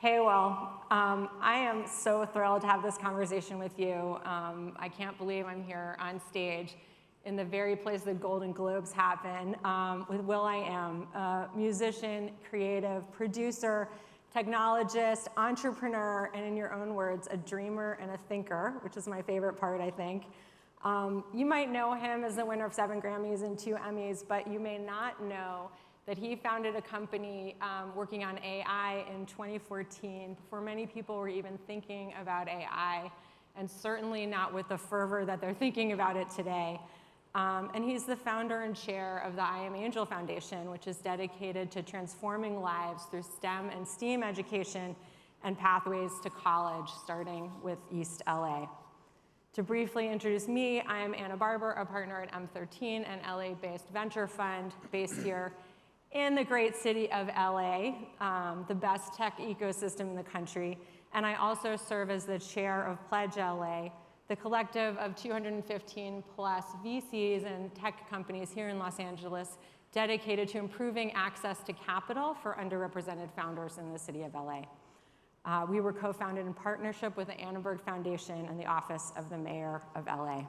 Hey, Will. I am so thrilled to have this conversation with you. I can't believe I'm here on stage in the very place the Golden Globes happen with will.i.am, a musician, creative, producer, technologist, entrepreneur, and in your own words, a dreamer and a thinker, which is my favorite part, I think. You might know him as the winner of 7 Grammys and 2 Emmys, but you may not know that he founded a company working on AI in 2014 before many people were even thinking about AI, and certainly not with the fervor that they're thinking about it today. And he's the founder and chair of the I Am Angel Foundation, which is dedicated to transforming lives through STEM and STEAM education and pathways to college, starting with East LA. To briefly introduce me, I am Anna Barber, a partner at M13, an LA-based venture fund based here in the great city of LA, the best tech ecosystem in the country. And I also serve as the chair of Pledge LA, the collective of 215 plus VCs and tech companies here in Los Angeles dedicated to improving access to capital for underrepresented founders in the city of LA. We were co-founded in partnership with the Annenberg Foundation and the Office of the Mayor of LA.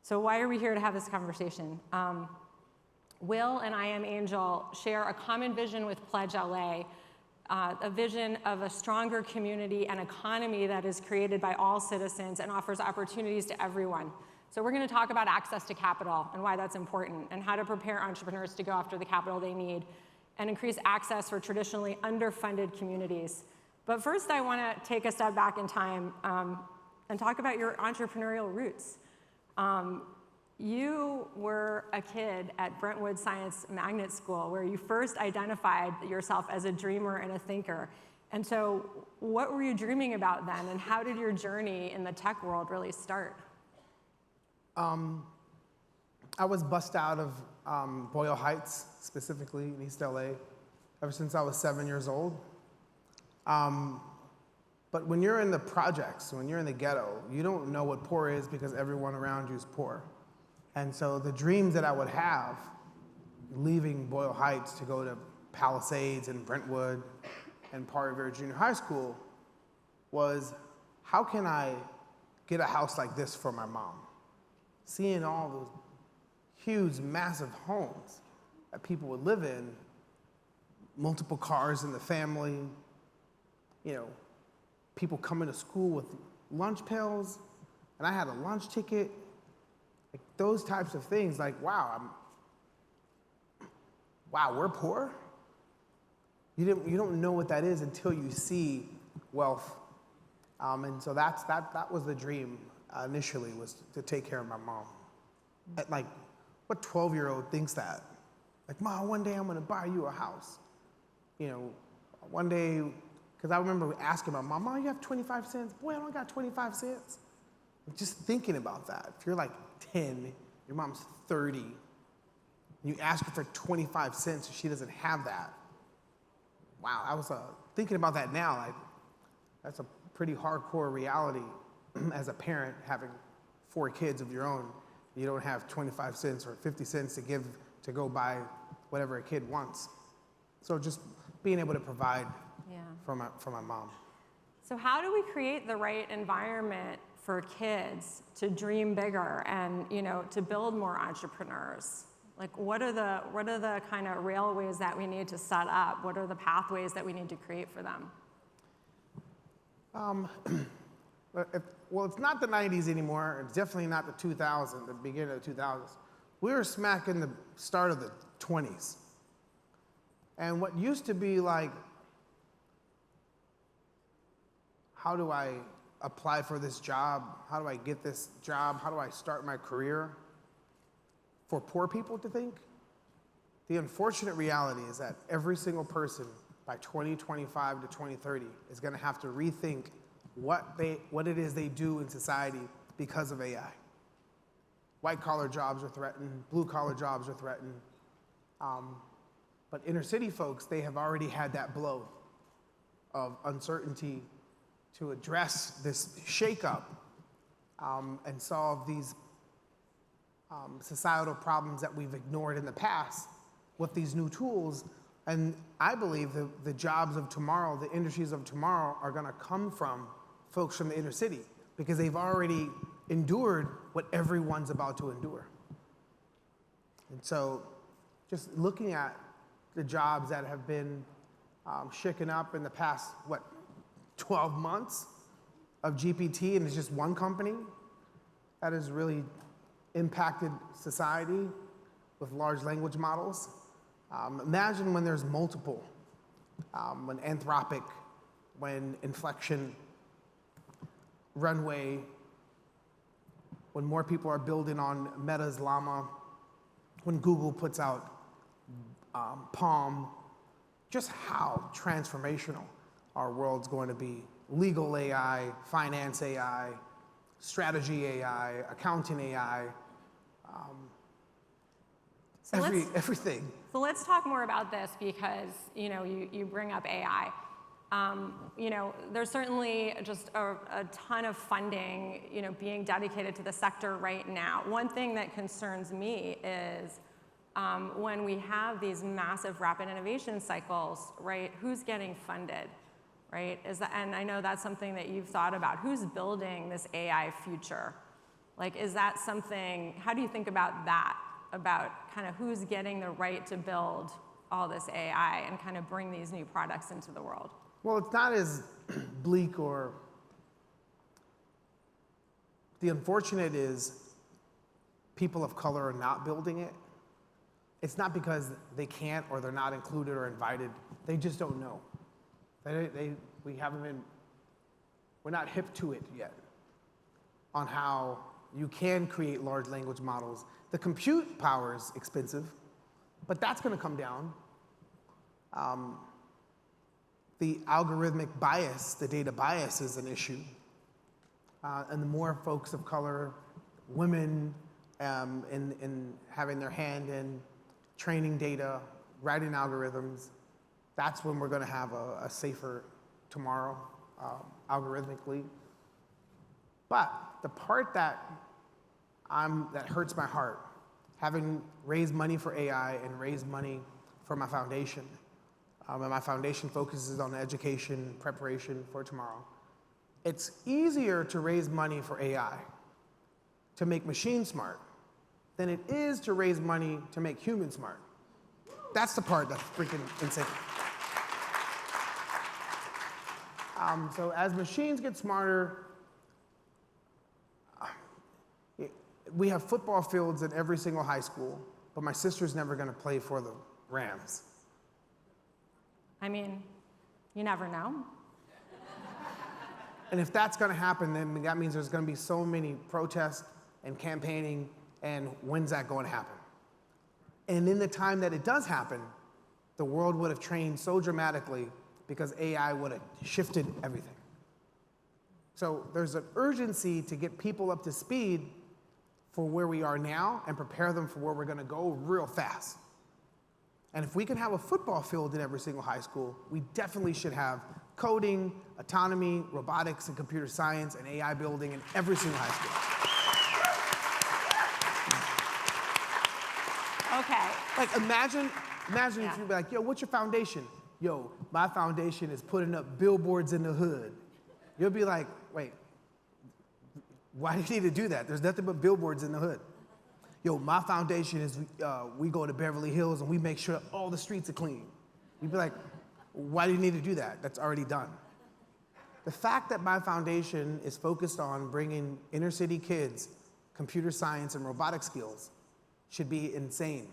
So why are we here to have this conversation? Will and I Am Angel share a common vision with Pledge LA, a vision of a stronger community and economy that is created by all citizens and offers opportunities to everyone. So we're going to talk about access to capital and why that's important, and how to prepare entrepreneurs to go after the capital they need and increase access for traditionally underfunded communities. But first, I want to take a step back in time and talk about your entrepreneurial roots. You were a kid at Brentwood Science Magnet School where you first identified yourself as a dreamer and a thinker. And so what were you dreaming about then, and how did your journey in the tech world really start? I was bussed out of Boyle Heights, specifically in East LA, ever since I was 7 years old. But when you're in the projects, when you're in the ghetto, you don't know what poor is because everyone around you is poor. And so the dreams that I would have, leaving Boyle Heights to go to Palisades and Brentwood and Par Rivera Junior High School, was how can I get a house like this for my mom? Seeing all those huge, massive homes that people would live in, multiple cars in the family, people coming to school with lunch pails, and I had a lunch ticket. Like those types of things, like, wow, we're poor? You don't know what that is until you see wealth. And so that was the dream initially, was to take care of my mom. Like, what 12-year-old thinks that? Like, Mom, one day I'm gonna buy you a house. One day, because I remember asking my mom, Mom, you have 25 cents? Boy, I don't got 25 cents. Just thinking about that. If you're like 10, your mom's 30, and you ask her for 25 cents and she doesn't have that. Wow, I was thinking about that now. Like, that's a pretty hardcore reality as a parent, having 4 kids of your own. You don't have 25 cents or 50 cents to give to go buy whatever a kid wants. So just being able to provide for my mom. So how do we create the right environment for kids to dream bigger and to build more entrepreneurs? Like, what are the kind of railways that we need to set up? What are the pathways that we need to create for them? Well, it's not the 90s anymore. It's definitely not the 2000s, the beginning of the 2000s. We were smack in the start of the 20s. And what used to be like, how do I apply for this job? How do I get this job? How do I start my career? For poor people to think, the unfortunate reality is that every single person by 2025 to 2030 is going to have to rethink what it is they do in society because of AI. White-collar jobs are threatened, blue-collar jobs are threatened. But inner-city folks, they have already had that blow of uncertainty to address this shakeup and solve these societal problems that we've ignored in the past. With these new tools, And I believe the jobs of tomorrow, the industries of tomorrow, are going to come from folks from the inner city because they've already endured what everyone's about to endure. And so just looking at the jobs that have been shaken up in the past, 12 months of GPT, and it's just one company that has really impacted society with large language models. Imagine when there's multiple, when Anthropic, when Inflection, Runway, when more people are building on Meta's Llama, when Google puts out Palm, just how transformational our world's going to be. Legal AI, finance AI, strategy AI, accounting AI, everything. So let's talk more about this because you bring up AI. There's certainly just a ton of funding being dedicated to the sector right now. One thing that concerns me is when we have these massive rapid innovation cycles, right? Who's getting funded, right? And I know that's something that you've thought about. Who's building this AI future? Like, is that something? How do you think about that? About kind of who's getting the right to build all this AI and kind of bring these new products into the world? Well, it's not as bleak, or the unfortunate is people of color are not building it. It's not because they can't or they're not included or invited. They just don't know. We're not hip to it yet on how you can create large language models. The compute power is expensive, but that's going to come down. The algorithmic bias, the data bias, is an issue. And the more folks of color, women, in having their hand in training data, writing algorithms, that's when we're going to have a safer tomorrow, algorithmically. But the part that hurts my heart, having raised money for AI and raised money for my foundation, and my foundation focuses on education, preparation for tomorrow. It's easier to raise money for AI, to make machines smart, than it is to raise money to make humans smart. That's the part that's freaking insane. So as machines get smarter, we have football fields in every single high school, but my sister's never going to play for the Rams. I mean, you never know. And if that's going to happen, then that means there's going to be so many protests and campaigning, and when's that going to happen? And in the time that it does happen, the world would have changed so dramatically because AI would have shifted everything. So there's an urgency to get people up to speed for where we are now and prepare them for where we're going to go real fast. And if we can have a football field in every single high school, we definitely should have coding, autonomy, robotics, and computer science, and AI building in every single high school. Okay. Like, imagine if you'd be like, yo, what's your foundation? Yo, my foundation is putting up billboards in the hood. You'll be like, wait, why do you need to do that? There's nothing but billboards in the hood. Yo, my foundation is we go to Beverly Hills and we make sure all the streets are clean. You'd be like, why do you need to do that? That's already done. The fact that my foundation is focused on bringing inner city kids computer science and robotic skills should be insane.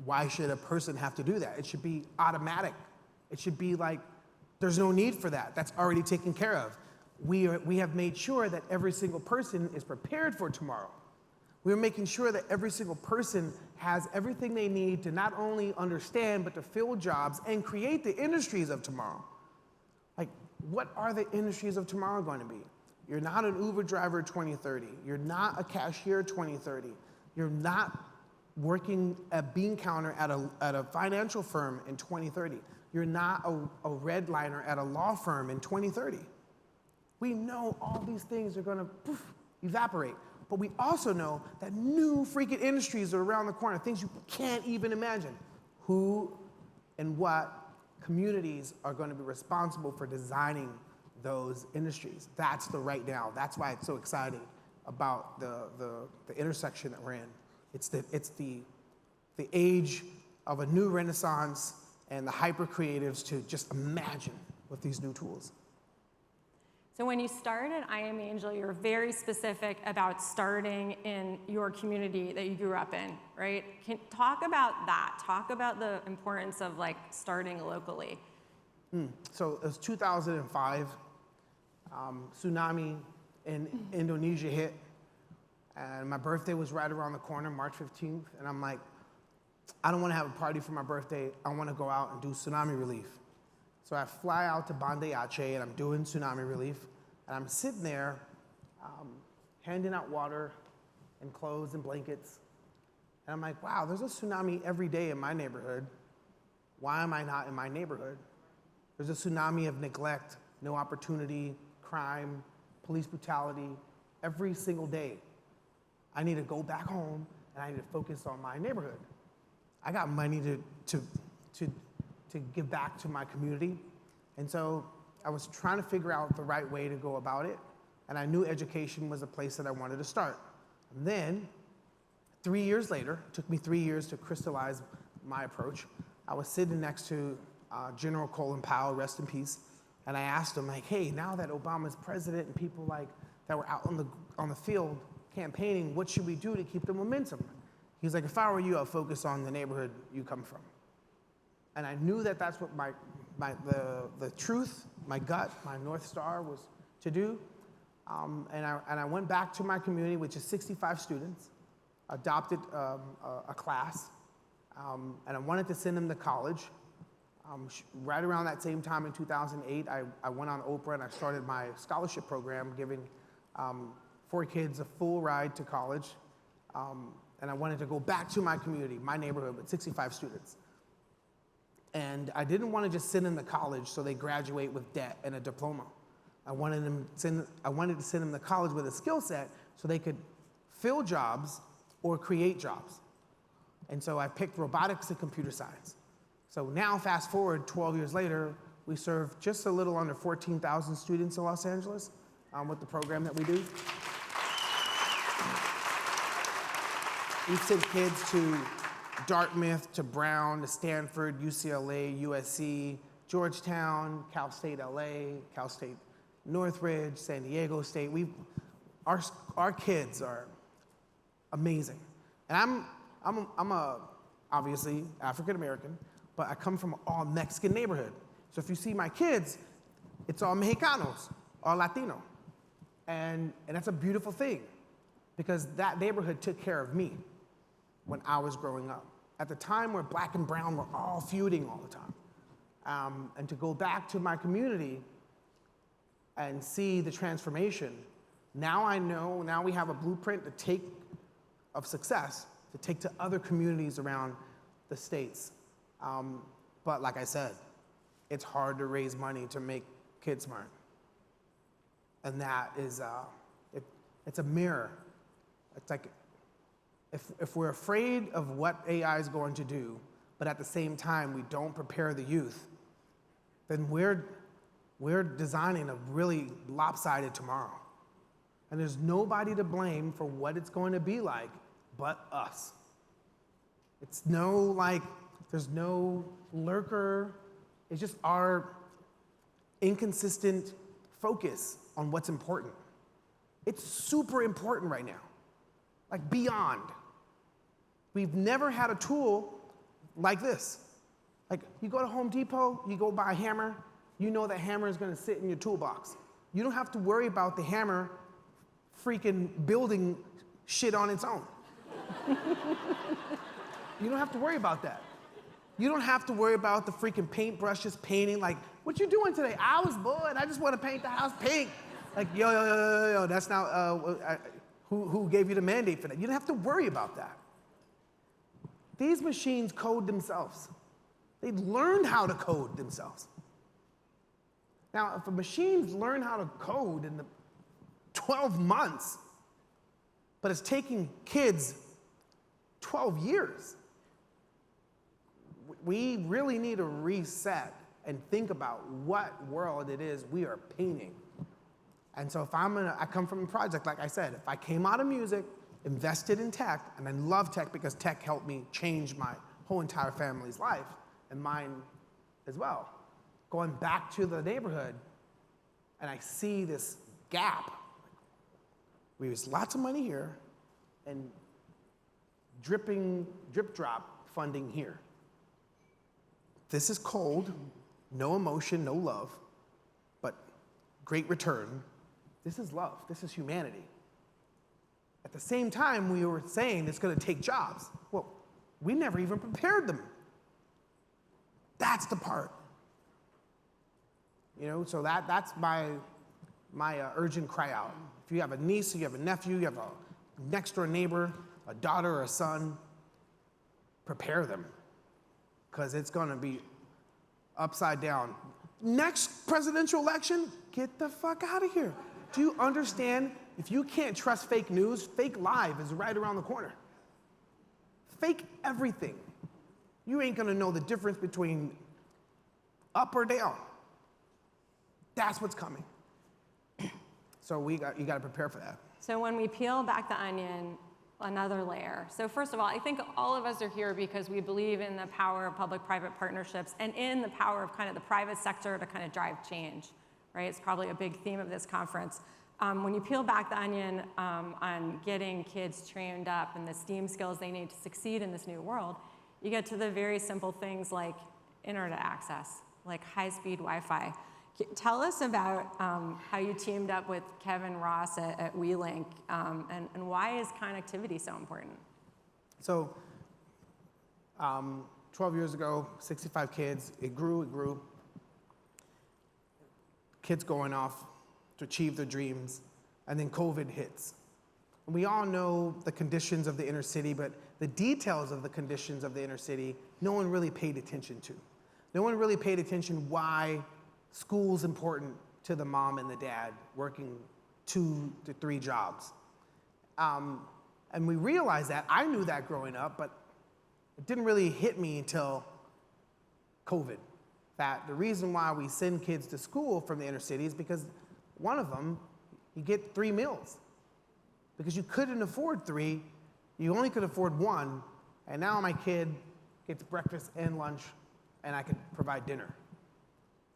Why should a person have to do that? It should be automatic. It should be like, there's no need for that. That's already taken care of. We have made sure that every single person is prepared for tomorrow. We're making sure that every single person has everything they need to not only understand, but to fill jobs and create the industries of tomorrow. Like, what are the industries of tomorrow going to be? You're not an Uber driver 2030. You're not a cashier 2030. You're not working at bean counter at a financial firm in 2030. You're not a redliner at a law firm in 2030. We know all these things are going to evaporate. But we also know that new freaking industries are around the corner, things you can't even imagine. Who and what communities are going to be responsible for designing those industries. That's the right now. That's why it's so exciting about the intersection that we're in. It's the age of a new renaissance and the hyper creatives to just imagine with these new tools. So when you started at I Am Angel, you're very specific about starting in your community that you grew up in, right? Talk about that. Talk about the importance of like starting locally. So it was 2005. Tsunami in Indonesia hit, and my birthday was right around the corner, March 15th, and I'm like, I don't want to have a party for my birthday. I want to go out and do tsunami relief. So I fly out to Banda Aceh, and I'm doing tsunami relief, and I'm sitting there handing out water and clothes and blankets, and I'm like, wow, there's a tsunami every day in my neighborhood. Why am I not in my neighborhood? There's a tsunami of neglect, no opportunity, crime, police brutality, every single day. I need to go back home, and I need to focus on my neighborhood. I got money to give back to my community. And so I was trying to figure out the right way to go about it. And I knew education was a place that I wanted to start. And then 3 years later, it took me 3 years to crystallize my approach. I was sitting next to General Colin Powell, rest in peace. And I asked him, like, hey, now that Obama's president and people like that were out on the field campaigning, what should we do to keep the momentum? He's like, if I were you, I'd focus on the neighborhood you come from. And I knew that that's what the truth, my gut, my North Star was to do. And I went back to my community, which is 65 students, adopted a class, and I wanted to send them to college. Right around that same time in 2008, I went on Oprah and I started my scholarship program, giving 4 kids a full ride to college. And I wanted to go back to my community, my neighborhood with 65 students. And I didn't want to just send them to college so they graduate with debt and a diploma. I wanted to send them to college with a skill set so they could fill jobs or create jobs. And so I picked robotics and computer science. So now, fast forward 12 years later, we serve just a little under 14,000 students in Los Angeles with the program that we do. We've sent kids to Dartmouth, to Brown, to Stanford, UCLA, USC, Georgetown, Cal State LA, Cal State Northridge, San Diego State. Our kids are amazing. And I'm obviously African American, but I come from an all Mexican neighborhood. So if you see my kids, it's all Mexicanos, all Latino. And that's a beautiful thing, because that neighborhood took care of me when I was growing up. At the time where black and brown were all feuding all the time. And to go back to my community and see the transformation, now I know, now we have a blueprint of success to take to other communities around the states. But like I said, it's hard to raise money to make kids smart. And that is, it's a mirror. It's like, if we're afraid of what AI is going to do, but at the same time we don't prepare the youth, then we're designing a really lopsided tomorrow. And there's nobody to blame for what it's going to be like but us. There's no lurker. It's just our inconsistent focus on what's important. It's super important right now, like beyond. We've never had a tool like this. Like, you go to Home Depot, you go buy a hammer, you know that hammer is gonna sit in your toolbox. You don't have to worry about the hammer freaking building shit on its own. You don't have to worry about that. You don't have to worry about the freaking paintbrushes painting, like, what you doing today? I was bored, I just wanna paint the house pink. Like, yo, that's not, who gave you the mandate for that? You don't have to worry about that. These machines code themselves. They learned how to code themselves. Now, if a machines learn how to code in the 12 months, but it's taking kids 12 years, we really need to reset and think about what world it is we are painting. And so if I come from a project, like I said, if I came out of music, invested in tech, and I love tech because tech helped me change my whole entire family's life, and mine as well. Going back to the neighborhood, and I see this gap. There's lots of money here, and drip drop funding here. This is cold, no emotion, no love, but great return. This is love, this is humanity. At the same time, we were saying it's gonna take jobs. Well, we never even prepared them. That's the part. You know, so that's my urgent cry out. If you have a niece, you have a nephew, you have a next door neighbor, a daughter or a son, prepare them, because it's gonna be upside down. Next presidential election, get the fuck out of here. Do you understand? If you can't trust fake news, fake live is right around the corner. Fake everything. You ain't gonna know the difference between up or down. That's what's coming. So you gotta prepare for that. So when we peel back the onion, another layer. So first of all, I think all of us are here because we believe in the power of public-private partnerships and in the power of kind of the private sector to kind of drive change, right? It's probably a big theme of this conference. When you peel back the onion on getting kids trained up and the STEAM skills they need to succeed in this new world, you get to the very simple things like internet access, like high-speed Wi-Fi. Tell us about how you teamed up with Kevin Ross at WeLink, and why is connectivity so important? So 12 years ago, 65 kids, it grew. Kids going off to achieve their dreams, and then COVID hits. We all know the conditions of the inner city, but the details of the conditions of the inner city, no one really paid attention to. No one really paid attention why school's important to the mom and the dad working 2 to 3 jobs. And we realized that. I knew that growing up, but it didn't really hit me until COVID. That the reason why we send kids to school from the inner city is because one of them, you get 3 meals. Because you couldn't afford 3, you only could afford 1, and now my kid gets breakfast and lunch, and I can provide dinner.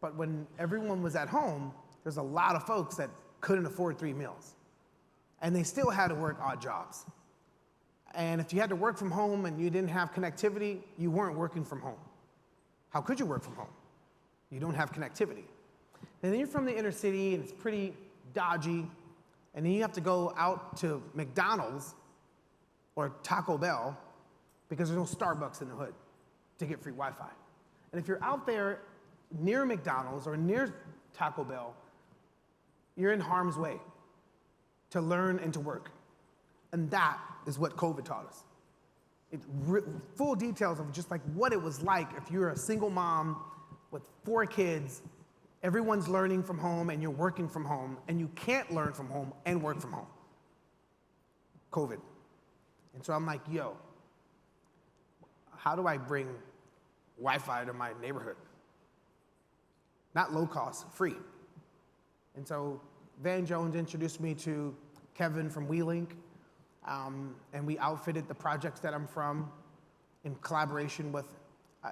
But when everyone was at home, there's a lot of folks that couldn't afford 3 meals. And they still had to work odd jobs. And if you had to work from home and you didn't have connectivity, you weren't working from home. How could you work from home? You don't have connectivity. And then you're from the inner city and it's pretty dodgy, and then you have to go out to McDonald's or Taco Bell because there's no Starbucks in the hood to get free Wi-Fi. And if you're out there near McDonald's or near Taco Bell, you're in harm's way to learn and to work. And that is what COVID taught us. Full details of just like what it was like if you're a single mom with 4 kids, everyone's learning from home and you're working from home, and you can't learn from home and work from home. COVID. And so I'm like, yo, how do I bring Wi-Fi to my neighborhood? Not low cost, free. And so Van Jones introduced me to Kevin from WeLink, and we outfitted the projects that I'm from in collaboration with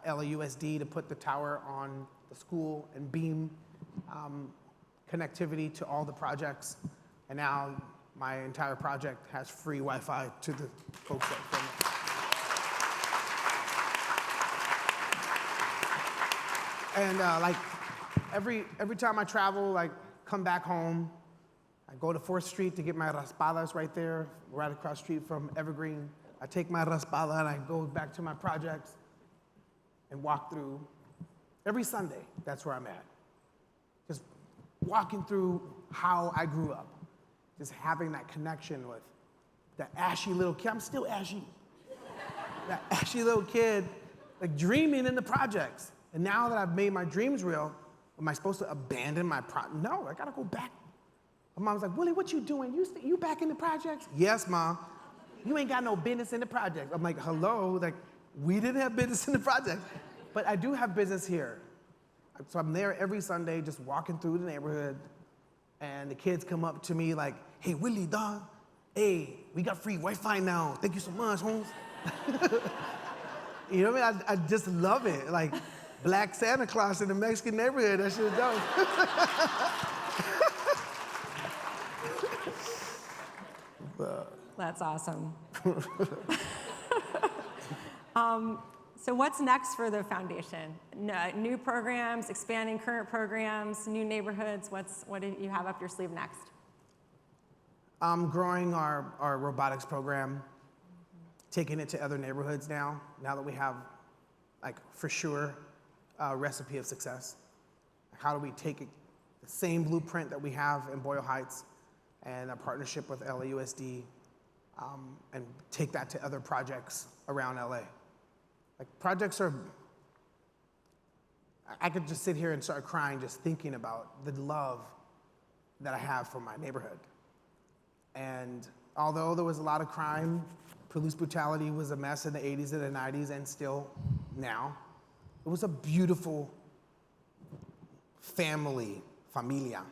LAUSD to put the tower on the school and beam connectivity to all the projects. And now my entire project has free Wi-Fi to the folks that film it. And like every time I travel, like come back home, I go to 4th Street to get my raspadas right there, right across the street from Evergreen. I take my raspada and I go back to my projects and walk through. Every Sunday, that's where I'm at. Just walking through how I grew up. Just having that connection with that ashy little kid. I'm still ashy. That ashy little kid, like dreaming in the projects. And now that I've made my dreams real, am I supposed to abandon my No, I gotta go back. My mom was like, Willie, what you doing? You back in the projects? Yes, Mom. You ain't got no business in the projects. I'm like, hello, like, we didn't have business in the projects. But I do have business here. So I'm there every Sunday just walking through the neighborhood, and the kids come up to me like, hey, Willie, dog, hey, we got free Wi-Fi now. Thank you so much, Holmes. You know what I mean? I just love it. Like, Black Santa Claus in the Mexican neighborhood, that shit is dope. That's awesome. So what's next for the foundation? New programs, expanding current programs, new neighborhoods. What do you have up your sleeve next? Growing our robotics program, taking it to other neighborhoods now that we have, like, for sure, a recipe of success. How do we take the same blueprint that we have in Boyle Heights and a partnership with LAUSD and take that to other projects around LA? Like, projects are, I could just sit here and start crying just thinking about the love that I have for my neighborhood. And although there was a lot of crime, police brutality was a mess in the 80s and the 90s and still now, it was a beautiful familia.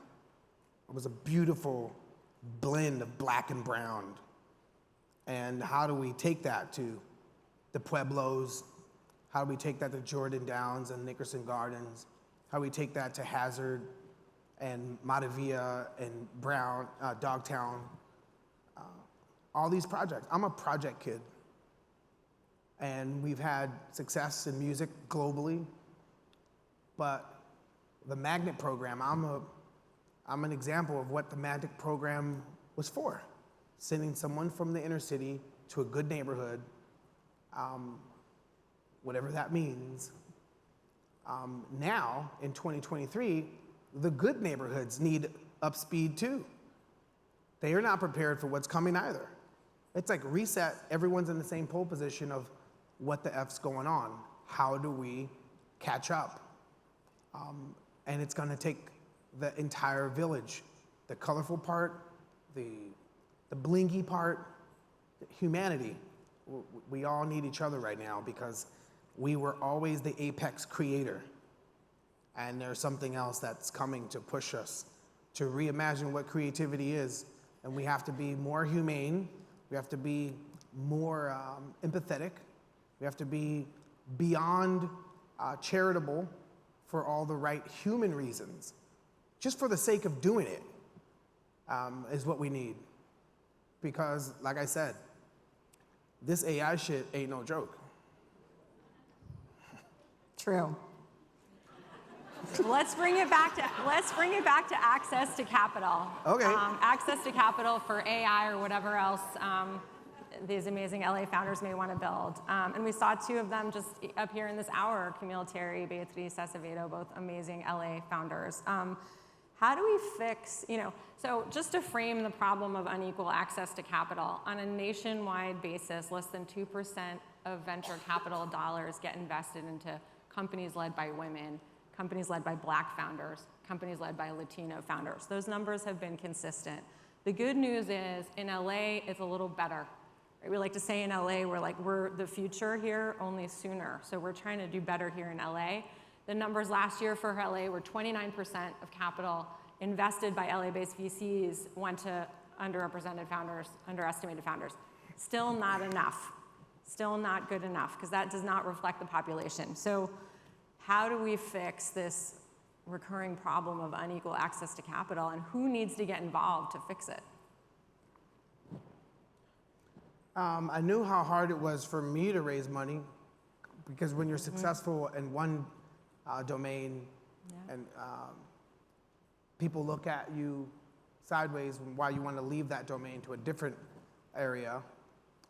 It was a beautiful blend of black and brown. And how do we take that to the Pueblos? How do we take that to Jordan Downs and Nickerson Gardens? How do we take that to Hazard and Matavia and Brown, Dogtown? All these projects. I'm a project kid. And we've had success in music globally. But the Magnet program, I'm an example of what the Magnet program was for. Sending someone from the inner city to a good neighborhood, whatever that means. Now, in 2023, the good neighborhoods need upspeed too. They are not prepared for what's coming either. It's like reset, everyone's in the same pole position of what the F's going on. How do we catch up? And it's gonna take the entire village, the colorful part, the blingy part, humanity. We all need each other right now because we were always the apex creator. And there's something else that's coming to push us to reimagine what creativity is. And we have to be more humane. We have to be more empathetic. We have to be beyond charitable for all the right human reasons. Just for the sake of doing it is what we need. Because, like I said, this AI shit ain't no joke. True. Let's bring it back to access to capital. Okay. Access to capital for AI or whatever else these amazing LA founders may want to build. And we saw two of them just up here in this hour, Camille Terry, Beatriz Acevedo, both amazing LA founders. How do we fix, so just to frame the problem of unequal access to capital, on a nationwide basis, less than 2% of venture capital dollars get invested into companies led by women, companies led by Black founders, companies led by Latino founders. Those numbers have been consistent. The good news is in LA, it's a little better. Right? We like to say in LA, we're the future here, only sooner. So we're trying to do better here in LA. The numbers last year for LA were 29% of capital invested by LA-based VCs went to underrepresented founders, underestimated founders. Still not enough. Still not good enough, because that does not reflect the population. So how do we fix this recurring problem of unequal access to capital, and who needs to get involved to fix it? I knew how hard it was for me to raise money, because when you're successful in one domain, and people look at you sideways while you want to leave that domain to a different area,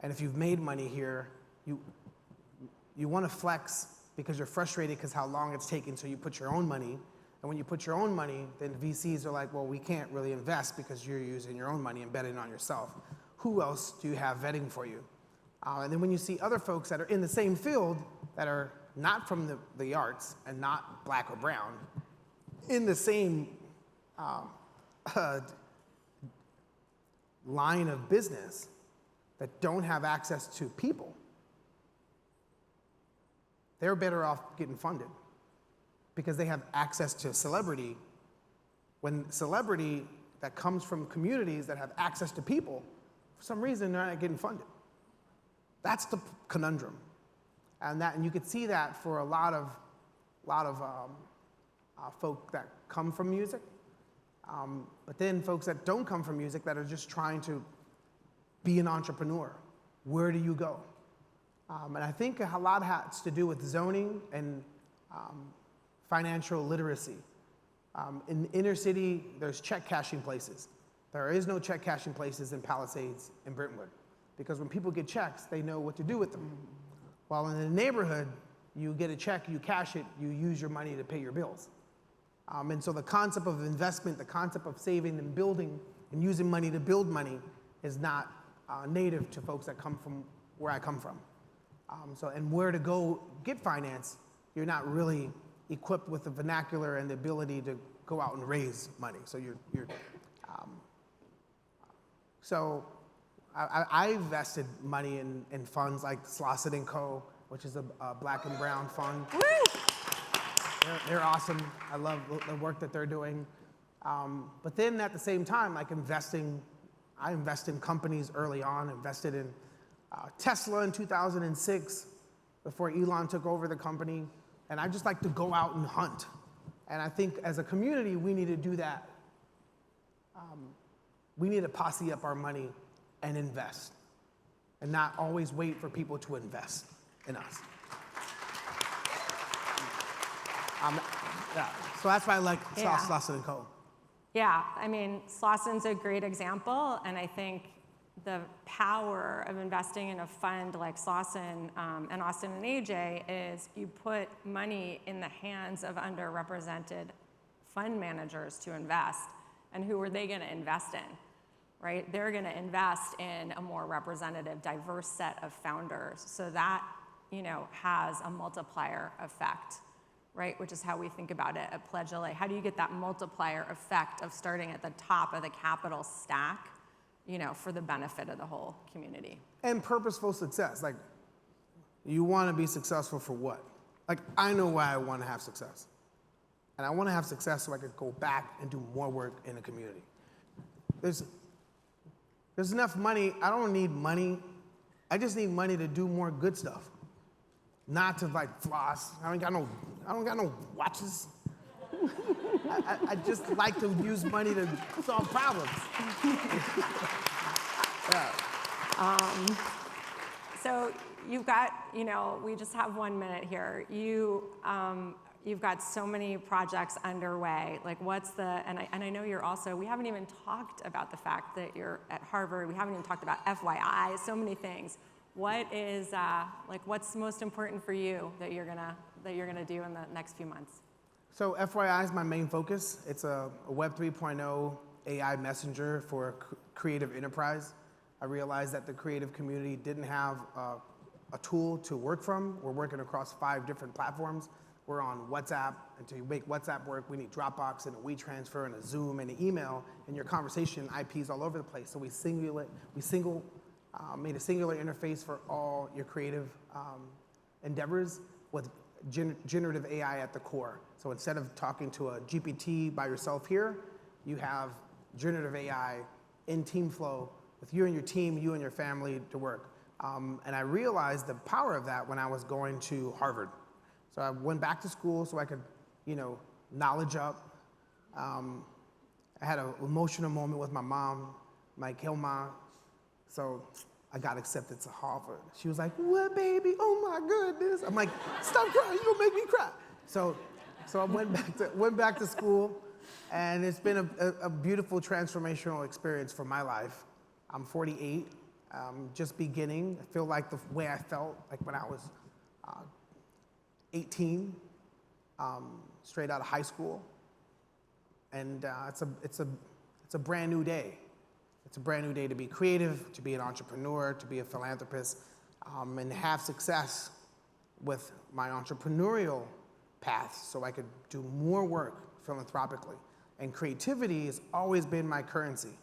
and if you've made money here, you want to flex because you're frustrated because how long it's taken, so you put your own money. And when you put your own money, then VCs are like, well, we can't really invest because you're using your own money and betting on yourself. Who else do you have vetting for you? And then when you see other folks that are in the same field that are not from the arts and not Black or brown, in the same line of business that don't have access to people, they're better off getting funded because they have access to celebrity. When celebrity that comes from communities that have access to people, for some reason they're not getting funded. That's the conundrum, and you could see that for a lot of folk that come from music, but then folks that don't come from music that are just trying to be an entrepreneur. Where do you go? And I think a lot has to do with zoning and financial literacy. In the inner city, there's check cashing places. There is no check cashing places in Palisades and Brentwood, because when people get checks, they know what to do with them. While in the neighborhood, you get a check, you cash it, you use your money to pay your bills. And so the concept of investment, the concept of saving and building and using money to build money is not native to folks that come from where I come from. And where to go get finance, you're not really equipped with the vernacular and the ability to go out and raise money. So I invested money in funds like Slauson & Co., which is a black and brown fund. Woo! They're awesome. I love the work that they're doing. But then at the same time, I invest in companies early on, invested in Tesla in 2006 before Elon took over the company. And I just like to go out and hunt. And I think as a community, we need to do that. We need to posse up our money and invest, and not always wait for people to invest in us. So that's why I like Slauson & Co. Yeah, I mean, Slauson's a great example, and I think the power of investing in a fund like Slauson and Austin and AJ is you put money in the hands of underrepresented fund managers to invest. And who are they going to invest in, right? They're going to invest in a more representative, diverse set of founders. So that, has a multiplier effect, right? Which is how we think about it at Pledge LA. How do you get that multiplier effect of starting at the top of the capital stack, for the benefit of the whole community? And purposeful success. Like, you want to be successful for what? Like, I know why I want to have success. And I want to have success so I could go back and do more work in the community. There's enough money. I don't need money. I just need money to do more good stuff. Not to floss. I don't got no watches. I just like to use money to solve problems. Yeah. So you've got, we just have 1 minute here. You've got so many projects underway. Like, and I know you're also, we haven't even talked about the fact that you're at Harvard. We haven't even talked about FYI, so many things. What is, what's most important for you that you're gonna do in the next few months? So FYI is my main focus. It's a Web 3.0 AI messenger for creative enterprise. I realized that the creative community didn't have a tool to work from. We're working across 5 different platforms. We're on WhatsApp, and to make WhatsApp work, we need Dropbox and a WeTransfer and a Zoom and an email, and your conversation IPs all over the place. So we made a singular interface for all your creative endeavors with generative AI at the core. So instead of talking to a GPT by yourself here, you have generative AI in TeamFlow with you and your team, you and your family to work. And I realized the power of that when I was going to Harvard. So I went back to school so I could, knowledge up. I had an emotional moment with my mom, my Kilma. So I got accepted to Harvard. She was like, "What, baby? Oh my goodness!" I'm like, "Stop crying! You're gonna make me cry." So I went back to school, and it's been a beautiful transformational experience for my life. I'm 48, just beginning. I feel like the way I felt like when I was 18, straight out of high school, and it's a brand new day. It's a brand new day to be creative, to be an entrepreneur, to be a philanthropist, and have success with my entrepreneurial path so I could do more work philanthropically. And creativity has always been my currency.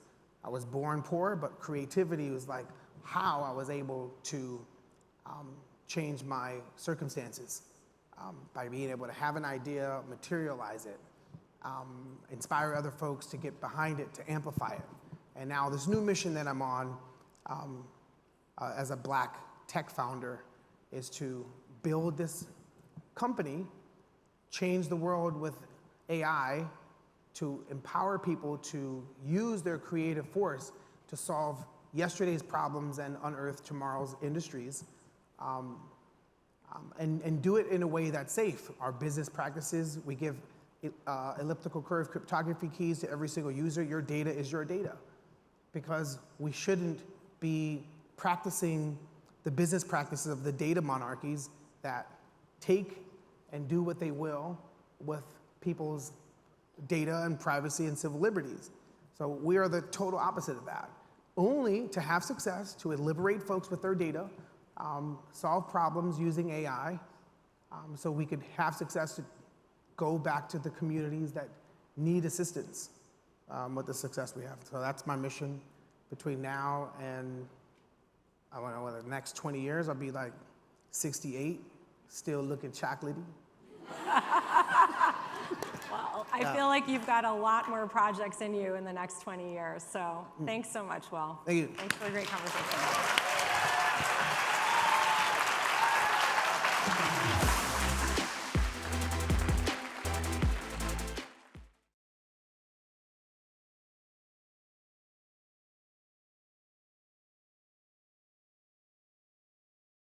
I was born poor, but creativity was like how I was able to change my circumstances. by being able to have an idea, materialize it, inspire other folks to get behind it, to amplify it. And now this new mission that I'm on as a Black tech founder is to build this company, change the world with AI, to empower people to use their creative force to solve yesterday's problems and unearth tomorrow's industries, and do it in a way that's safe. Our business practices, we give elliptical curve cryptography keys to every single user. Your data is your data, because we shouldn't be practicing the business practices of the data monarchies that take and do what they will with people's data and privacy and civil liberties. So we are the total opposite of that. Only to have success, to liberate folks with their data, solve problems using AI, so we could have success to go back to the communities that need assistance with the success we have. So that's my mission between now and I don't know, the next 20 years. I'll be like 68, still looking chocolatey. Well, I feel like you've got a lot more projects in you in the next 20 years. So thanks so much, Will. Thank you. Thanks for a great conversation.